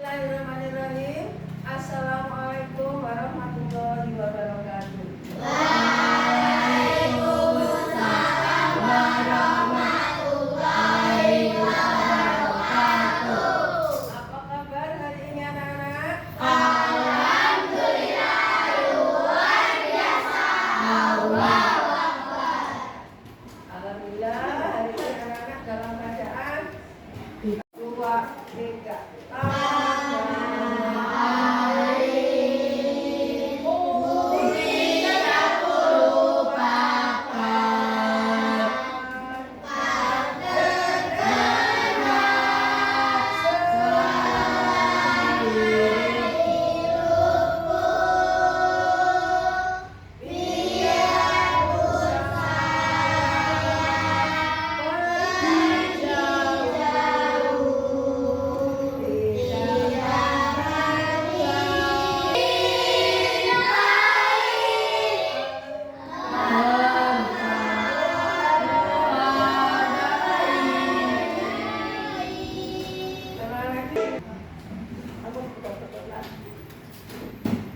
Bismillahirrahmanirrahim. Assalamualaikum warahmatullahi wabarakatuh. Waalaikumsalam warahmatullahi wabarakatuh. Apa kabar hari ini anak-anak? Alhamdulillah luar biasa. Alhamdulillah hari ini anak-anak dalam keadaan 3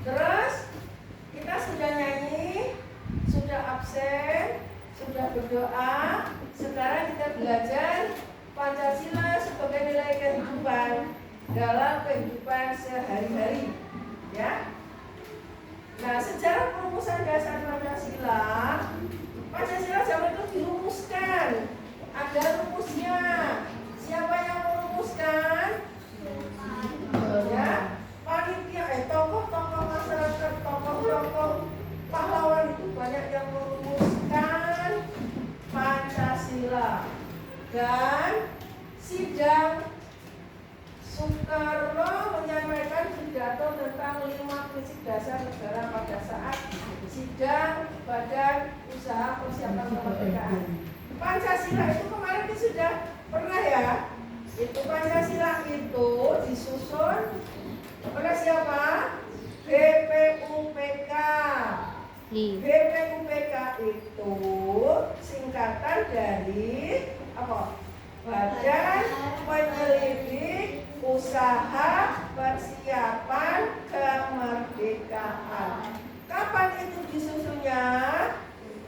Terus kita sudah nyanyi, sudah absen, sudah berdoa. Sekarang kita belajar Pancasila sebagai nilai kehidupan dalam kehidupan sehari-hari, ya. Nah, sejarah perumusan dasar Pancasila, Pancasila zaman itu dirumuskan. Ada rumusnya. Siapa yang merumuskan? Ya, panitia, tokoh-tokoh masyarakat, tokoh-tokoh pahlawan itu banyak yang merumuskan Pancasila. Dan sidang Soekarno menyampaikan pidato tentang 5 prinsip dasar negara pada saat sidang Badan Usaha Persiapan Kemerdekaan. Pancasila itu kemarin kita sudah pernah ya. Itu Pancasila itu disusun oleh siapa? BPUPK. BPUPK itu singkatan dari apa? Badan Penyelidik Usaha Persiapan Kemerdekaan. Kapan itu disusunnya?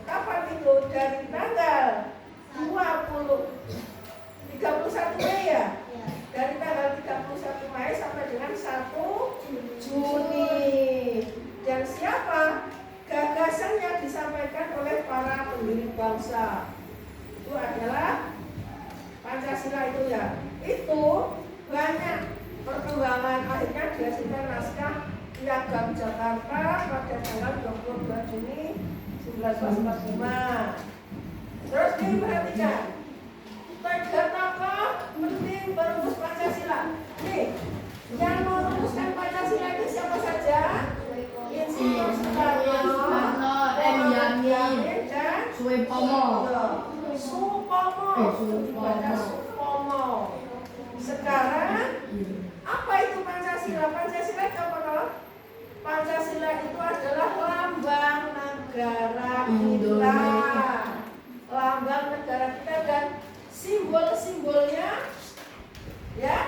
Kapan itu? Dari tanggal 31 Mei ya? Dari tanggal 31 Mei sampai dengan 1 Juni. Dan siapa? Gagasannya disampaikan oleh para pendiri bangsa. Itu adalah Pancasila itu ya. Itu banyak perkembangan, akhirnya dihasilkan naskah Piagam Jakarta pada tanggal 22 Juni 1945. Terus diperhatikan, 3 tokoh penting merumus Pancasila. Nih, yang merumuskan Pancasila itu siapa saja? Insinyur Soekarno, M. Yamin, dan Supomo. Supomo. Sekarang apa itu Pancasila? Pancasila itu apa toh? Pancasila itu adalah lambang negara kita. Lambang negara kita dan simbol-simbolnya, ya.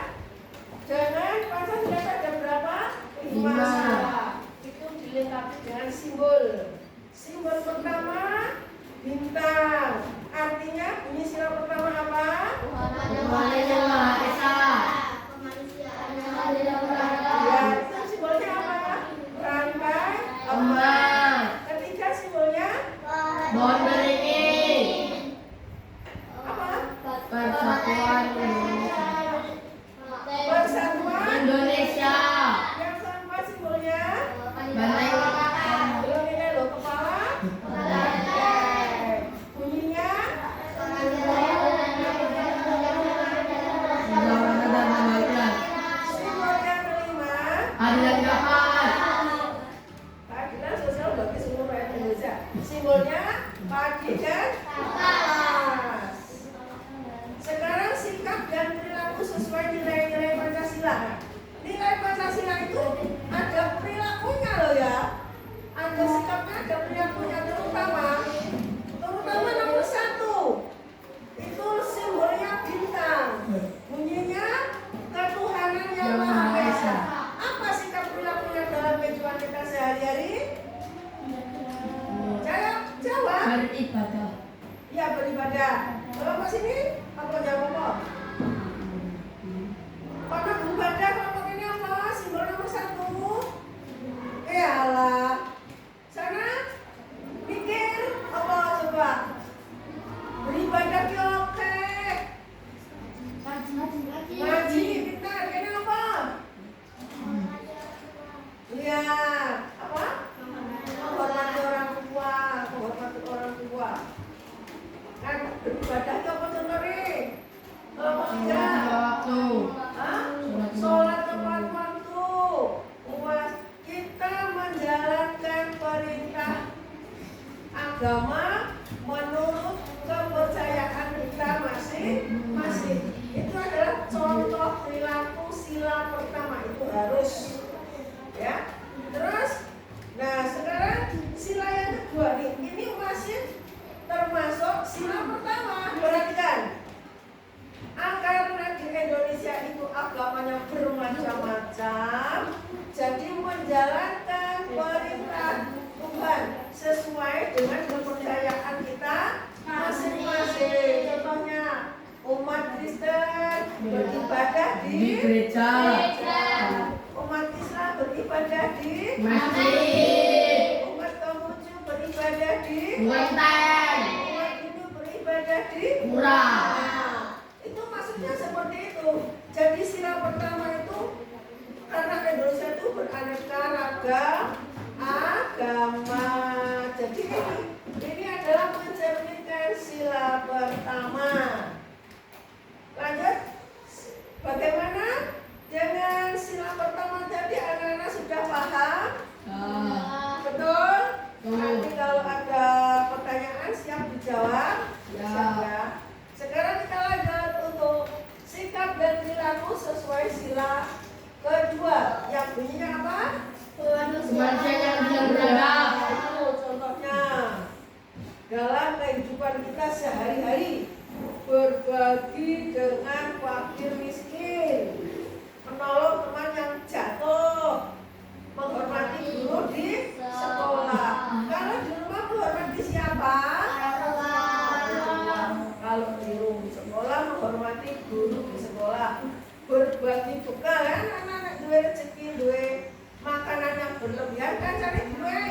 Dengan Pancasila ada berapa? 5. Itu dilengkapi dengan simbol. Simbol pertama bintang. Artinya bunyi sila pertama apa? Tuhan Yang Maha Esa. Ya, itu simbolnya apa? Rantai emas. Ketiga simbolnya Pohon beringin. apa? Persatuan Indonesia. Persatuan Indonesia. Yang keempat simbolnya Banteng. belum ini loh, kepala banteng. Bunyinya simbol yang kelima Adilan Gahat. keadilan sosial bagi seluruh rakyat Indonesia. Simbolnya padi dan talas. Sekarang sikap dan perilaku sesuai nilai-nilai Pancasila. Nilai Pancasila itu ada perilakunya loh ya. Ada sikapnya, ada perilakunya, terutama nomor 1. Itu simbolnya bintang. Bunyinya ketuhanan yang Maha Esa. ibadah. Kelompok sini apa jawab apa? Mana beribadah kelompok ini apa? Simbol nomor 1. Alah. Sana mikir apa coba? Beribadah ki oke. Ngaji pintar ini apa? Iya, apa? Menghormati orang tua, menghormati orang tua. Kan beribadah ki apa contohnya? Kelompok 3. Hah? Sholat tepat waktu. Puas. Kita menjalankan perintah agama menurut kepercayaan kita masing-masing. Itu adalah contoh perilaku sila pertama, itu harus ya. Terus, nah sekarang sila yang kedua nih, ini masih termasuk sila pertama. Perhatikan, karena di Indonesia itu agamanya bermacam-macam, jadi menjalankan perintah Tuhan sesuai dengan kepercayaan kita masing-masing. Contohnya umat Kristen beribadah di gereja, umat Islam beribadah di masjid, umat Konghucu beribadah di kelenteng, umat Hindu beribadah di murah. Nah, itu maksudnya seperti itu. Jadi sila pertama itu karena Indonesia itu beraneka ragam agama. Jadi ini adalah mencerminkan sila pertama. Lanjut, bagaimana dengan sila pertama tadi? Anak-anak sudah paham? Betul? Nanti kalau ada pertanyaan siap dijawab. Ya. Siap ya. Sekarang kita lanjut untuk sikap dan perilaku sesuai sila kedua. Yang bunyinya apa? Kemanusiaan yang tidak beradab. Itu contohnya dalam kehidupan kita sehari-hari, berbagi dengan fakir miskin, menolong teman yang jatuh, menghormati guru di sekolah. Kalau di rumah menghormati siapa? Kalau di rumah sekolah menghormati guru di sekolah, berbagi bekal ya, anak-anak duwe rezeki, duwe makanan yang berlebihan kan cari duwe.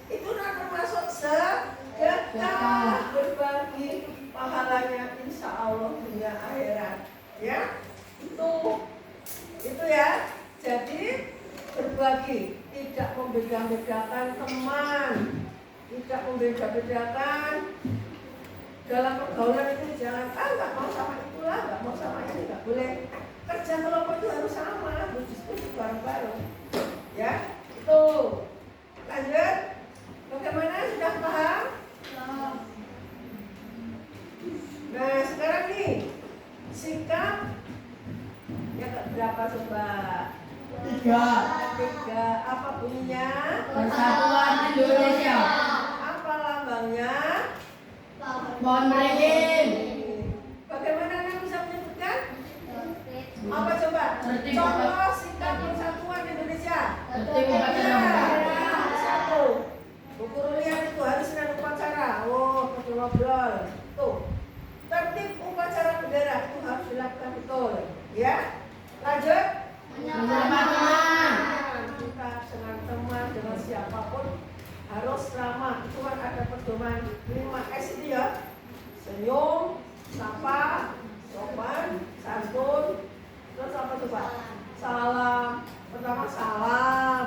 Itu termasuk sedekah, berbagi, pahalanya insya Allah dunia akhirat. Ya, itu ya. Jadi berbagi, tidak membeda-bedakan teman, tidak membeda-bedakan dalam pergaulan itu. Jangan nggak mau sama itulah, nggak mau sama ini, nggak boleh. Kerja kelompok itu harus sama, harus diskusi bareng-bareng. Ya, itu. Lanjut. Bagaimana, sudah paham? Nah sekarang nih sikap yang berapa coba? 3. Apa bunyinya? Persatuan Indonesia. Apa lambangnya? Pohon beringin. Bagaimana Anda bisa menyebutkan? Apa coba? Tertib Contoh sikap persatuan Indonesia. Tertib upacara. Ya, 1. Buku rulian itu harus ada upacara. Oh, betul ngobrol. Tuh. Tertib upacara bendera itu harus dilakukan betul. Ya. Lanjut. Menyapa teman. Kita dengan teman, dengan siapapun harus ramah. Itu kan ada pedoman 5S itu ya. Senyum, sapa, sopan, santun. Terus apa coba? Salam. Pertama salam,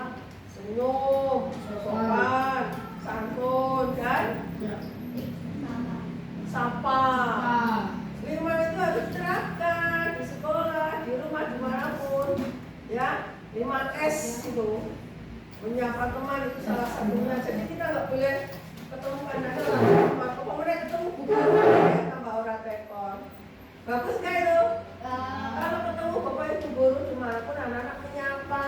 senyum, sopan, santun, dan sapa. 5 itu harus diterapkan di sekolah, di rumah, dimanapun. Ya, 5S itu. Menyapa teman itu salah satunya. Jadi kita nggak boleh ketemu anak-anak teman. Kemudian ketemu guru, tambah orang tekor. Bagus nggak itu? Kalau ketemu bapak ibu guru dimanapun anak-anak menyapa.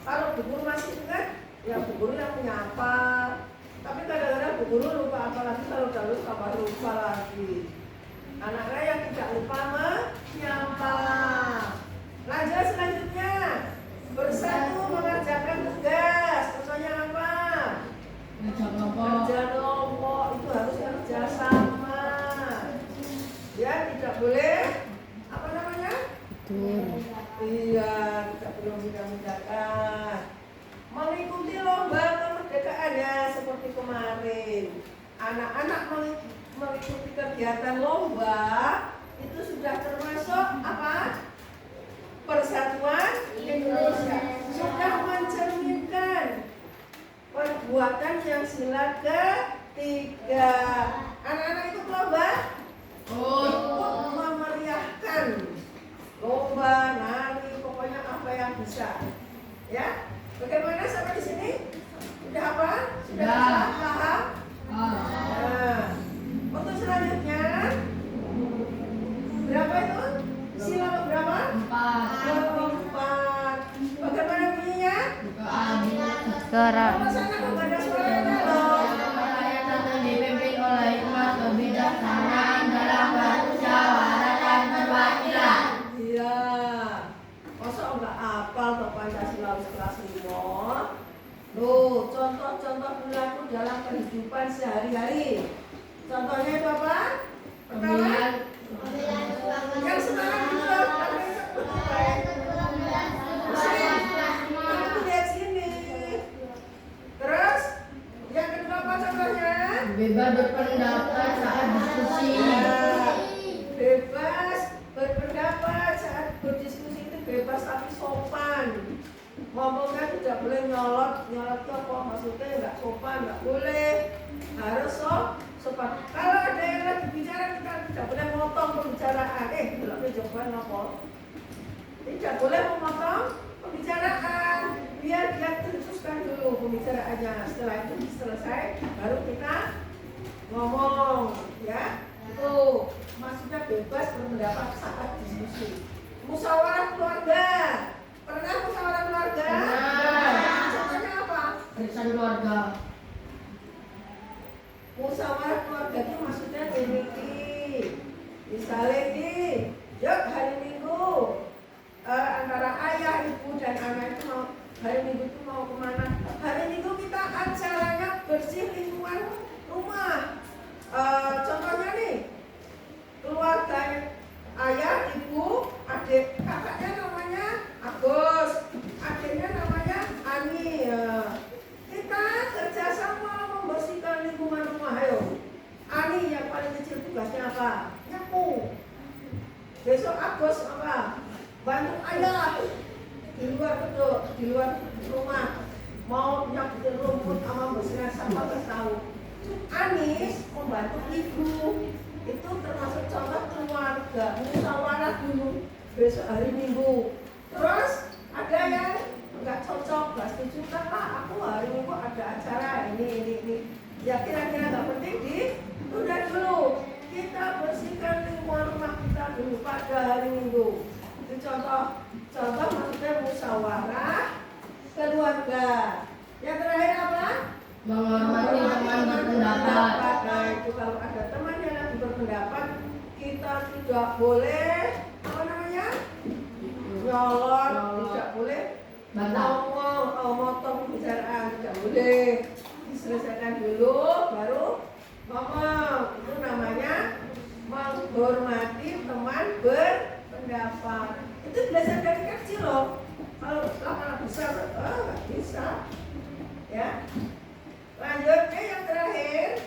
Kalau bu guru masih ingat, ya bu guru yang menyapa. Tapi kadang-kadang bu guru lupa, apalagi kalau udah lupa lagi. Anak-anak yang tidak lupa menyapa. Lanjut selanjutnya, bersatu mengerjakan tugas. Contohnya apa? Kerja kelompok itu harus kerja sama. Iya, tidak perlu mudah-mudahkan. Mengikuti lomba kemerdekaannya seperti kemarin. Anak-anak mengikuti kegiatan lomba itu sudah termasuk apa? Persatuan Indonesia. Sudah mencerminkan perbuatan yang sila ketiga. Anak-anak ikut lomba? Ikut memeriahkan lomba, nari, pokoknya apa yang bisa. Ya, bagaimana sampai di sini? Sudah apa? Sudah bisa paham? Nah, untuk selanjutnya berapa itu? Sila berapa? 4. Bagaimana bunyinya? Suara. Kalau sana nggak ada suaranya loh. Dipimpin oleh hikmat kebijaksanaan dalam bermusyawarah dan perwakilan. Iya. Masa nggak hafal ke Pancasila kelas 5? Loh, contoh-contoh perilaku dalam kehidupan sehari-hari. Contohnya itu apa? Pertama, yang semangat itu loh. Aku lihat sini. Terus, yang kedua apa contohnya? Bebas berpendapat saat diskusi. Ya, bebas berpendapat saat berdiskusi itu bebas tapi sopan. Ngomongnya tidak boleh nyolot itu apa maksudnya nggak sopan, nggak boleh, harus sopan. Kalau ada yang lagi bicara kita tidak boleh memotong pembicaraan. Kalau jawaban apa? Tidak boleh memotong pembicaraan, biar dia teruskan dulu pembicaraannya. Setelah itu selesai baru kita ngomong, ya. Itu maksudnya bebas berpendapat saat diskusi. Musyawarah keluarga. Pernah musyawarah keluarga? Pernah. Contohnya apa? Arisan keluarga. Musyawarah keluarga itu maksudnya ini. Misalnya ini, yuk hari Minggu antara ayah, ibu dan anak itu mau hari Minggu itu mau kemana? Hari Minggu kita acaranya bersih lingkungan rumah. Contohnya nih, keluarga ayah, ibu, adik, kakaknya namanya Agus, adiknya namanya Ani. Kita kerjasama membersihkan lingkungan rumah. Ayo, Ani yang paling kecil tugasnya apa? Nyapu. Besok Agus apa? Bantu ayah di luar rumah, mau nyaputin rumput sama bersihkan sampah. Nggak tahu. Anis membantu ibu. Itu termasuk contoh keluarga. Musyawarah dulu besok hari Minggu. Terus ada yang nggak cocok, nggak setuju, Pak, aku hari Minggu ada acara ini. Ya kira-kira nggak penting ditunda dulu. Kita bersihkan lingkungan rumah kita dulu pada hari Minggu. Itu contoh maksudnya musyawarah keluarga. Yang terakhir apa? Menghormati teman berpendapat. Nah itu kalau ada teman yang lagi berpendapat, kita tidak boleh apa namanya? Nyolot, tidak boleh motong pembicaraan, tidak boleh. Diselesaikan dulu baru ngomong. Itu namanya menghormati teman berpendapat. Itu belajar dari kecil loh. Kalau lama besar, nggak bisa. Ya. Lanjutnya yang terakhir,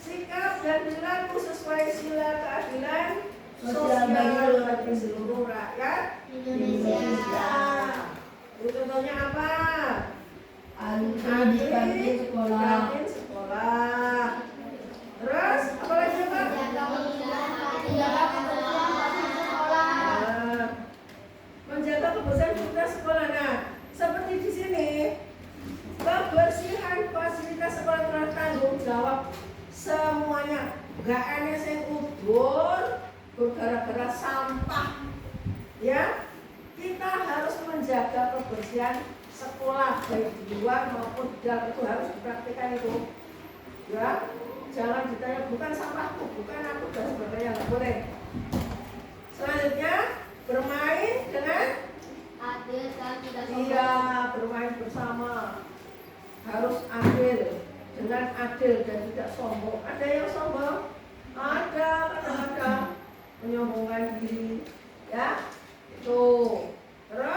sikap dan perilaku sesuai sila keadilan sosial bagi seluruh rakyat Indonesia. Itu contohnya apa? Adil di sekolah. Terus apa lagi Pak? Menjaga kebersihan fasilitas sekolah. Nah, seperti di sini, kebersihan fasilitas sekolah telah tanggung jawab semuanya. Gak ada yang kubur gara-gara sampah. Ya, kita harus menjaga kebersihan sekolah baik di luar maupun di dalam. Itu harus dipraktikkan itu. Ya, jangan ditanya bukan sampahku, bukan aku dan sebagainya, nggak boleh. Selanjutnya bermain dengan Adil dan tidak iya, bermain bersama harus adil, dengan adil dan tidak sombong. Ada yang sombong? Ada, kadang-kadang menyombongkan diri, ya. Tuh. Terus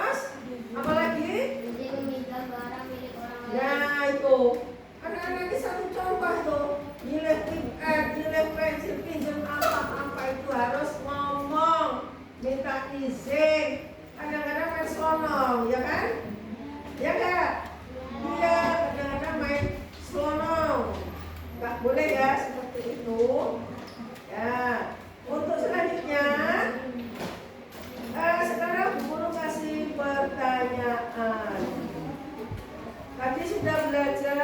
selonong, ya kan? Ya enggak? Iya, kadang-kadang main selonong. Enggak boleh ya seperti itu. Ya, untuk selanjutnya, sekarang Bu Guru kasih pertanyaan. Tadi sudah belajar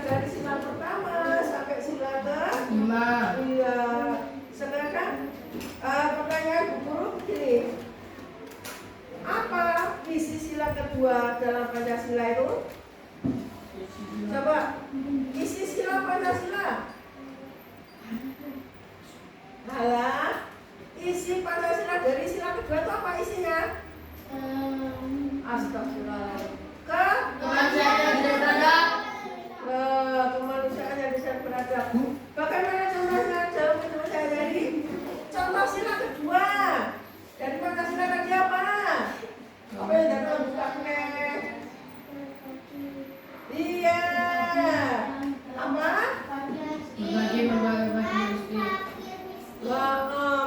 dari sila pertama sampai sila Lima. Iya. Sekarang pertanyaan Bu Guru begini. Apa isi sila kedua dalam Pancasila itu? Coba isi sila Pancasila. Halah, isi Pancasila dari sila kedua itu apa isinya? Astagfirullahaladzim. Kemanusiaan dan beradab. Kemanusiaan yang bisa beradab. Bagaimana contohnya dalam hidup sehari-hari? Contoh sila kedua dari Pancasila tadi apa? Apa yang datang buka nek? Iya. Apa? Berbagi miskin.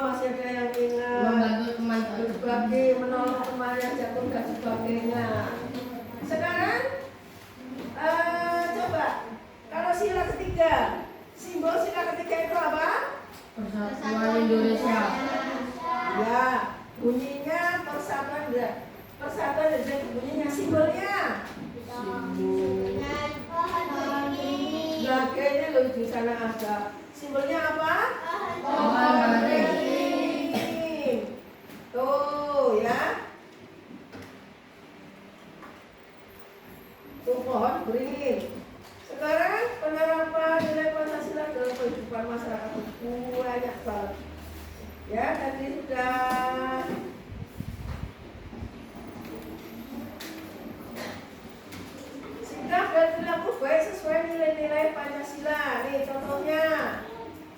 Masih ada yang ingat. Membantu teman Berbagi, menolong teman yang jatuh dan sebagainya. Sekarang coba kalau sila ketiga, simbol sila ketiga itu apa? Persatuan Indonesia. Ya, bunyinya persatuan dan bunyinya simbolnya. Nah, kayaknya lo di sana ada. Simbolnya apa? Pohon beringin. Tuh ya. Tuh pohon beringin. Sekarang penerapan nilai Pancasila dalam kehidupan masyarakat itu banyak banget. Ya, tadi sudah sikap dan perilaku baik sesuai nilai-nilai Pancasila. Nih contohnya,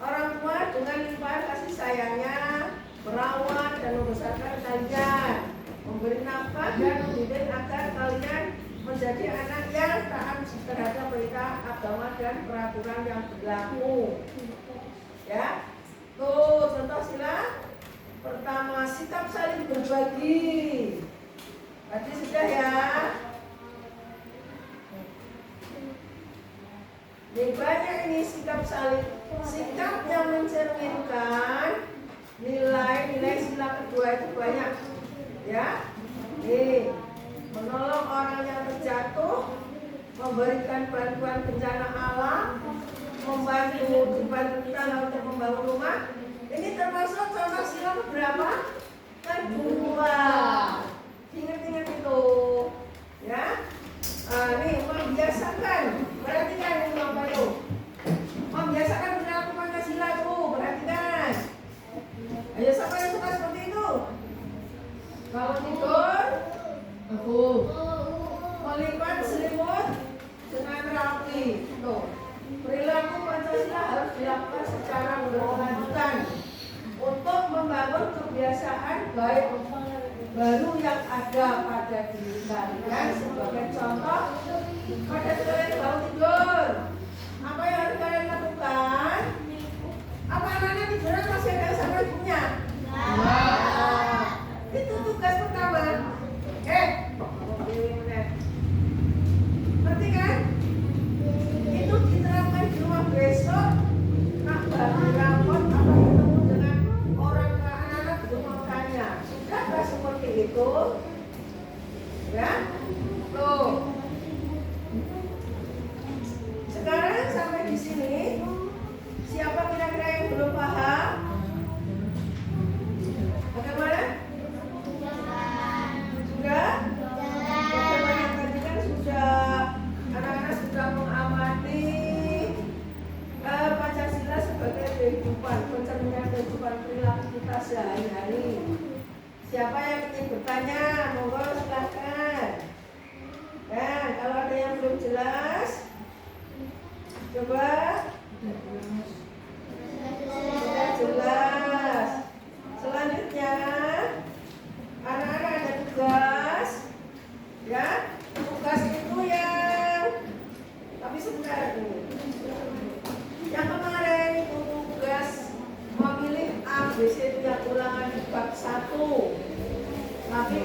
orang tua dengan limpahan kasih sayangnya merawat dan membesarkan kalian, memberi nafkah dan mendidik agar kalian menjadi anak yang taat terhadap perintah agama dan peraturan yang berlaku. Ya, tuh contoh sila pertama, sikap saling berbagi. Tadi sudah ya. Nih banyak ini sikap yang mencerminkan nilai-nilai sila kedua itu banyak. Ya, nih menolong orang yang terjatuh, memberikan bantuan bencana alam, membantu tetangga untuk membangun rumah. Ini termasuk contoh sila berapa? Kedua. Ingat-ingat itu, ya. Nih membiasakan, perhatikan ini apa itu? Membiasakan perilaku Pancasila tuh, perhatikan. Ayo siapa yang suka seperti itu? Kalau tidur, Aku. melipat selimut dengan rapi. Tuh, perilaku Pancasila harus dilakukan secara berkelanjutan untuk membangun kebiasaan baik baru yang ada pada diri kalian. Sebagai contoh, pada kalian bangun tidur, apa yang harus kalian lakukan? Apa anak-anak tiduran masih ada sama ibunya? Itu tugas pertama. Ngerti kan? Itu diterapkan di rumah besok. Nah, bagi rapot apa ketemu dengan orang anak-anak di rumah tanya. Sudah nggak seperti itu? Ya? Tuh. Sekarang sampai di sini, siapa kira-kira yang belum paham? Bagaimana? Sudah? Bagaimana tadi kan sudah anak-anak sudah mengamati Pancasila sebagai kehidupan, pencerminan kehidupan perilaku kita sehari-hari. Siapa yang ingin bertanya? Monggo silakan. Dan kalau ada yang belum jelas, coba. Sudah jelas. Selanjutnya, anak-anak ada tugas, ya. Tugas itu yang, tapi sebentar dulu. Yang kemarin itu tugas memilih ABC itu yang ulangan di bab 1. Tapi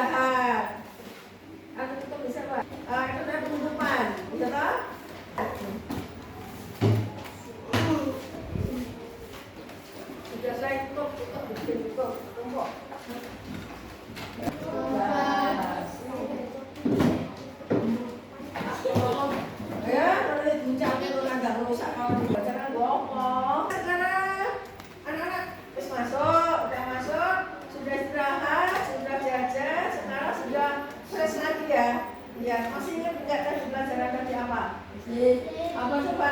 istirahat. Aku tutup bisa Pak. Itu namanya penutupan, bisa tak? Sudah saya tutup, tumpuk. Ya, kalau dibuncang itu nggak rusak kalau dibacakan bohong. Sekarang anak-anak wis masuk, udah masuk, sudah istirahat, sudah jajan, sekarang sudah fresh lagi ya. Ya, masih ingat nggak tadi pelajaran tadi apa? Apa coba?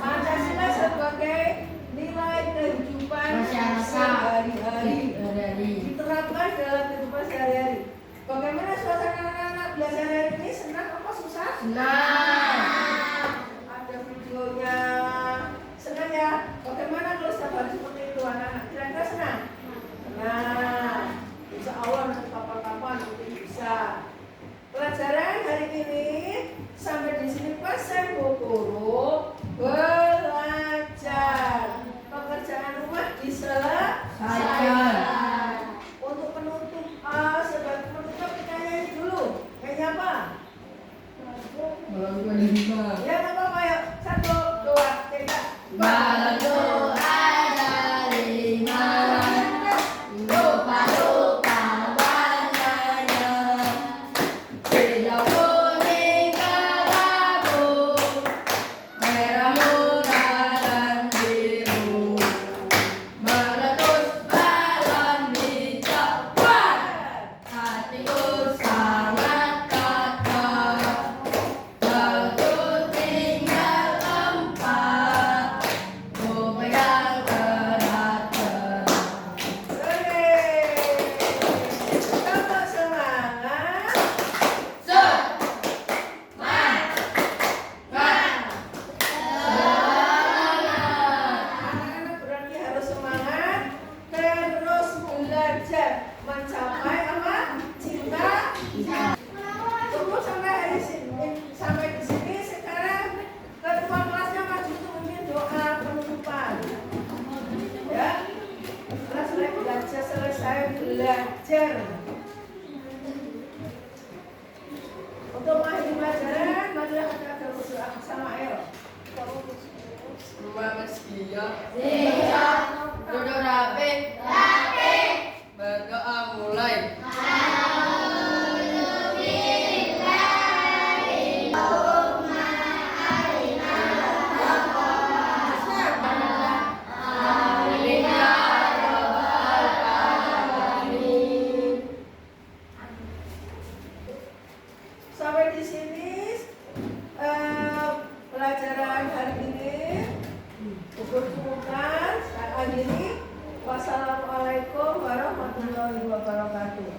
Pancasila sebagai nilai kehidupan sehari-hari diterapkan dalam kehidupan sehari-hari. Bagaimana suasana anak-anak belajar hari ini? Senang apa susah? Ada videonya. Senang ya? Bagaimana kalau setiap hari seperti itu anak-anak? Kira-kira senang? Senang. Insya Allah nanti kapan-kapan mungkin bisa. Pelajaran hari ini sampai di sini pasang guru belajar. Pekerjaan rumah diselesaikan. Untuk penutup sebagai penutup kita nyanyi dulu. Nyanyi apa? Ya nggak apa-apa ya. 1, 2, 3. Balado ada 5, lupa-lupa warnanya, hijau kuning kelabu, merah muda dan biru, meletus balon dicepat, hatiku sangat kotor, waktu tinggal 4, ku pegang berat-berat. Tambah semangat. Anak-anak berarti harus semangat terus belajar mencapai apa? Cinta. Tunggu sampai hari sampai di sini. Sekarang ketua kelasnya maju untuk memimpin doa penutupan. Ya. Selesai belajar. Untuk mengakhiri pelajaran, marilah kita berdoa sama El. Rumah meski duduk rapi, berdoa mulai. Sampai di sini pelajaran hari ini cukupkan. Saya akhiri. Wassalamualaikum warahmatullahi wabarakatuh.